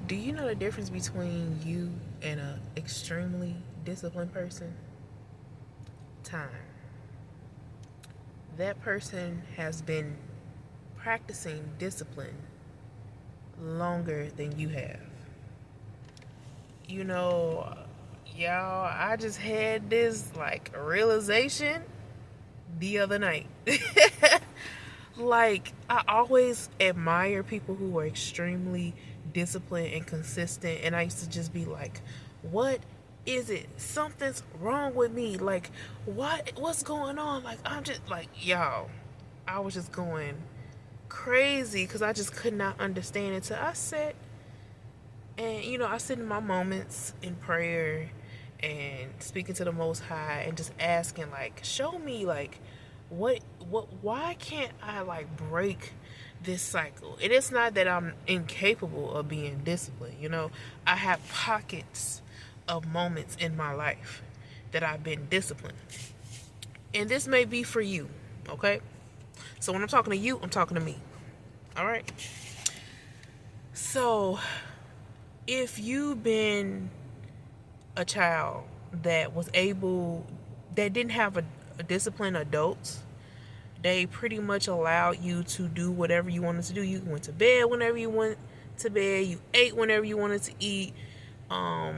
Do you know the difference between you and an extremely disciplined person? Time. That person has been practicing discipline longer than you have. You know, y'all, I just had this like realization the other night. Like, I always admire people who are extremely disciplined and consistent, and I used to just be like, what is it? Something's wrong with me. Like, what's going on? Like, I'm just like, y'all, I was just going crazy because I just could not understand it. So I sat and, I sit in my moments in prayer and speaking to the Most High and just asking, like, show me, like, why can't I, like, break this cycle? And it's not that I'm incapable of being disciplined. I have pockets of moments in my life that I've been disciplined. And this may be for you, okay? So when I'm talking to you, I'm talking to me. All right? So if you've been a child that didn't have a disciplined adults, they pretty much allowed you to do whatever you wanted to do. You went to bed whenever you went to bed. You ate whenever you wanted to eat. Yeah,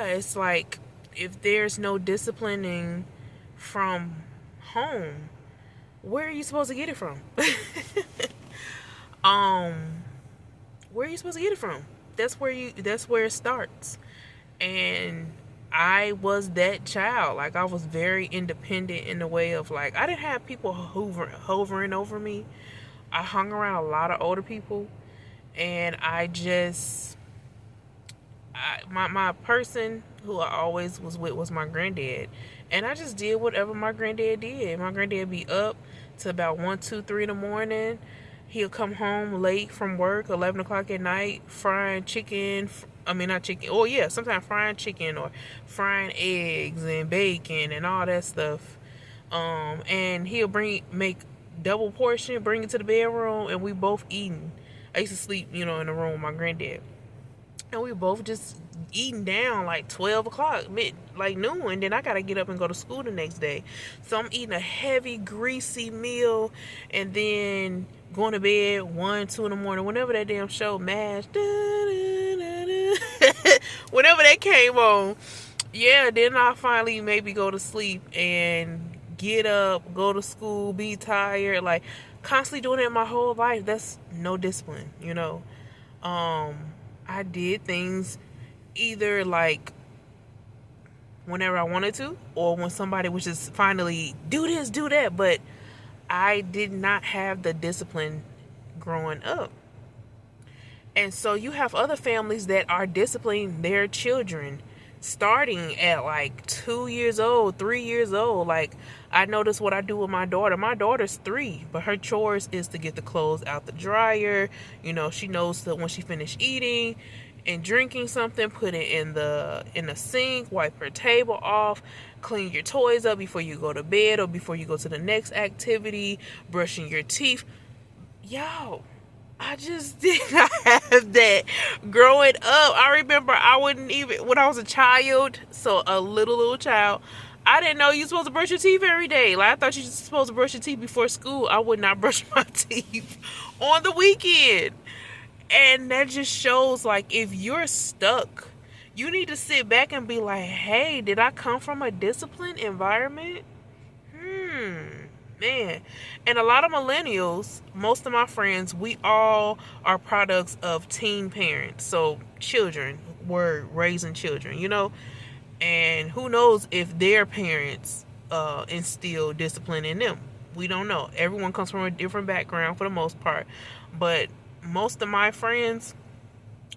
it's like if there's no disciplining from home, where are you supposed to get it from? Where are you supposed to get it from? That's where it starts. And I was that child. Like, I was very independent in the way of, like, I didn't have people hovering over me. I hung around a lot of older people, and my person who I always was with was my granddad, and I just did whatever my granddad did. My granddad be up to about 1, 2, 3 in the morning. He'll come home late from work, 11 o'clock at night, frying chicken. I mean, not chicken. Oh, yeah, sometimes frying chicken or frying eggs and bacon and all that stuff. And he'll make double portion, bring it to the bedroom, and we both eating. I used to sleep, in the room with my granddad. And we both just eating down like 12 o'clock, like noon. And then I got to get up and go to school the next day. So I'm eating a heavy, greasy meal and then going to bed 1, 2 in the morning. Whenever that damn show, MASH, whenever that came on, yeah, then I finally maybe go to sleep and get up, go to school, be tired. Like, constantly doing it my whole life. That's no discipline, I did things either like whenever I wanted to, or when somebody was just finally do this, do that. But I did not have the discipline growing up. And so you have other families that are disciplining their children starting at like 2 years old, 3 years old. Like, I notice what I do with my daughter. My daughter's 3, but her chores is to get the clothes out the dryer. She knows that when she finished eating and drinking something, put it in the sink, wipe her table off, clean your toys up before you go to bed or before you go to the next activity, brushing your teeth. Yo, I just did not have that growing up. I remember I wouldn't even, when I was a child, so a little child, I didn't know you're supposed to brush your teeth every day. Like, I thought you were supposed to brush your teeth before school. I would not brush my teeth on the weekend. And that just shows, like, if you're stuck, you need to sit back and be like, hey, did I come from a disciplined environment? Man. And a lot of millennials, most of my friends, we all are products of teen parents. So children were raising children, and who knows if their parents instill discipline in them. We don't know. Everyone comes from a different background for the most part, but most of my friends,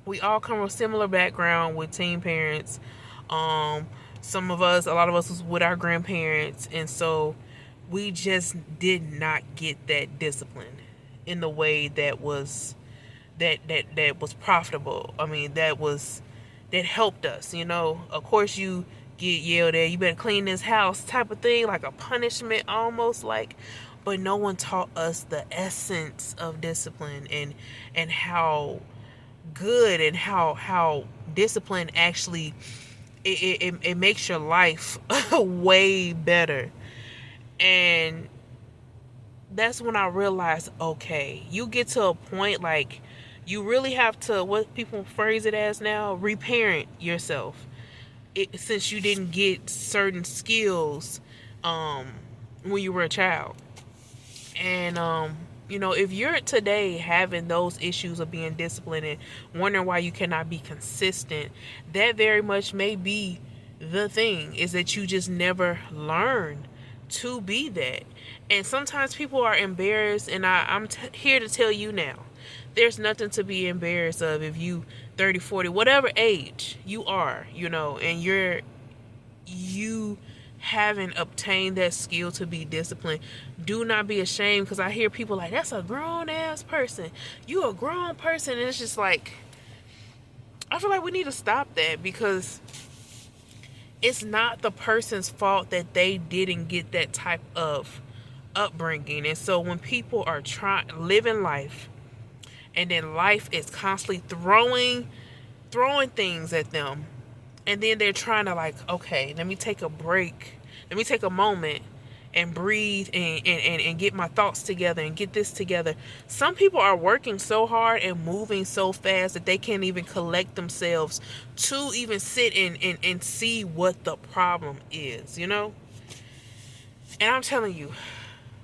we all come from a similar background with teen parents. A lot of us was with our grandparents, and so we just did not get that discipline in the way that was profitable. I mean, that helped us. Of course, you get yelled at, you better clean this house type of thing, like a punishment almost. Like, but no one taught us the essence of discipline, and how good, and how discipline actually it makes your life way better. And that's when I realized, okay, you get to a point like you really have to, what people phrase it as now, reparent yourself. Since you didn't get certain skills when you were a child. And if you're today having those issues of being disciplined and wondering why you cannot be consistent, that very much may be the thing, is that you just never learned to be that. And sometimes people are embarrassed, and I'm here to tell you now, there's nothing to be embarrassed of. If you 30, 40, whatever age you are, and you haven't obtained that skill to be disciplined, do not be ashamed. Because I hear people like, that's a grown ass person, you a grown person. And it's just like, I feel like we need to stop that, because it's not the person's fault that they didn't get that type of upbringing. And so when people are living life, and then life is constantly throwing things at them, and then they're trying to, like, okay, let me take a break, let me take a moment and breathe, and get my thoughts together and get this together. Some people are working so hard and moving so fast that they can't even collect themselves to even sit and see what the problem is, And I'm telling you,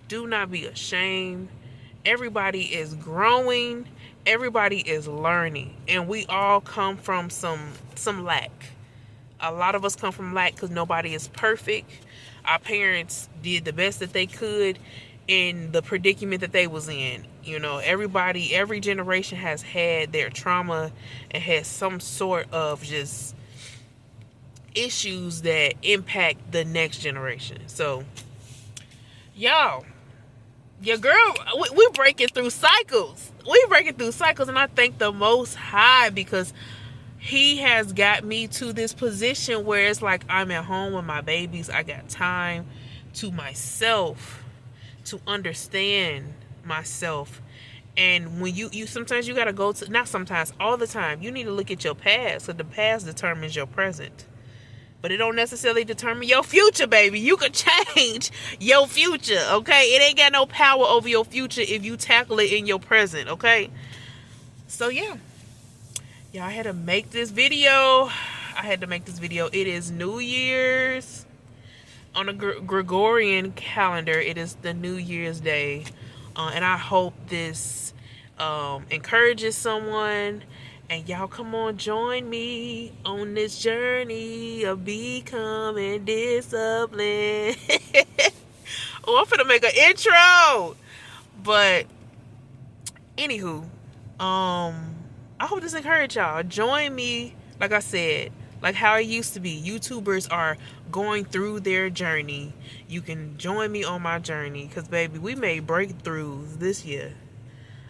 do not be ashamed. Everybody is growing, everybody is learning, and we all come from some lack. A lot of us come from lack because nobody is perfect. Our parents did the best that they could in the predicament that they was in. Every generation has had their trauma and has some sort of just issues that impact the next generation. So, y'all, your girl, we breaking through cycles. And I thank the Most High, because He has got me to this position where it's like I'm at home with my babies. I got time to myself, to understand myself. And when you sometimes you got to go to, not sometimes, all the time, you need to look at your past, because the past determines your present. But it don't necessarily determine your future, baby. You could change your future, okay? It ain't got no power over your future if you tackle it in your present, okay? So, yeah. I had to make this video. It is New Year's. On a Gregorian calendar, it is the New Year's Day. And I hope this encourages someone. And y'all come on, join me on this journey of becoming disciplined. Oh, I'm finna make an intro. But, anywho, I hope this encourages y'all. Join me, like I said, like how it used to be. YouTubers are going through their journey. You can join me on my journey, because, baby, we made breakthroughs this year.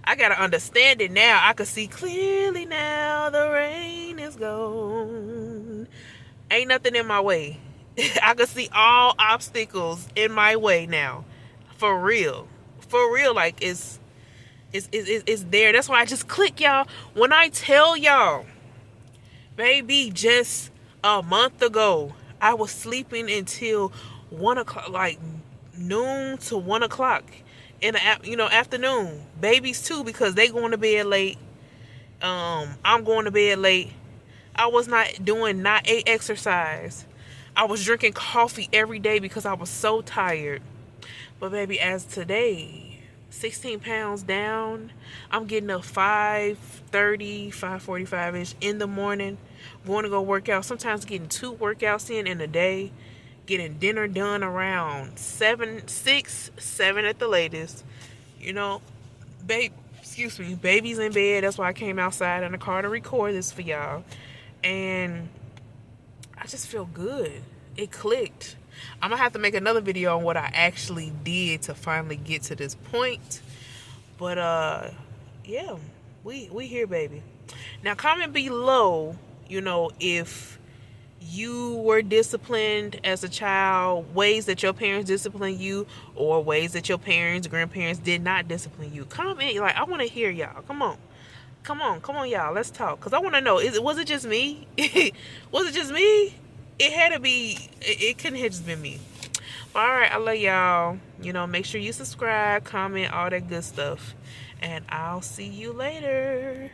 I gotta understand it now. I can see clearly now. The rain is gone. Ain't nothing in my way. I can see all obstacles in my way now. For real. Like, it's there. That's why I just click, y'all. When I tell y'all, baby, just a month ago, I was sleeping until 1 o'clock, like noon to 1 o'clock in the afternoon. Babies too, because they going to bed late. I'm going to bed late. I was not a exercise. I was drinking coffee every day because I was so tired. But, baby, as today, 16 pounds down, I'm getting up 5:30, 5:45ish in the morning, going to go work out. Sometimes getting 2 workouts in a day, getting dinner done around 6, 7 at the latest. Baby's in bed. That's why I came outside in the car to record this for y'all. And I just feel good. It clicked. I'm gonna have to make another video on what I actually did to finally get to this point. But yeah, we here, baby. Now comment below, if you were disciplined as a child, ways that your parents disciplined you, or ways that your parents, grandparents did not discipline you. Comment, like, I want to hear y'all. Come on. Come on, y'all. Let's talk. Because I want to know, was it just me? Was it just me? It had to be, it couldn't have just been me. But all right, I love y'all. You know, make sure you subscribe, comment, all that good stuff. And I'll see you later.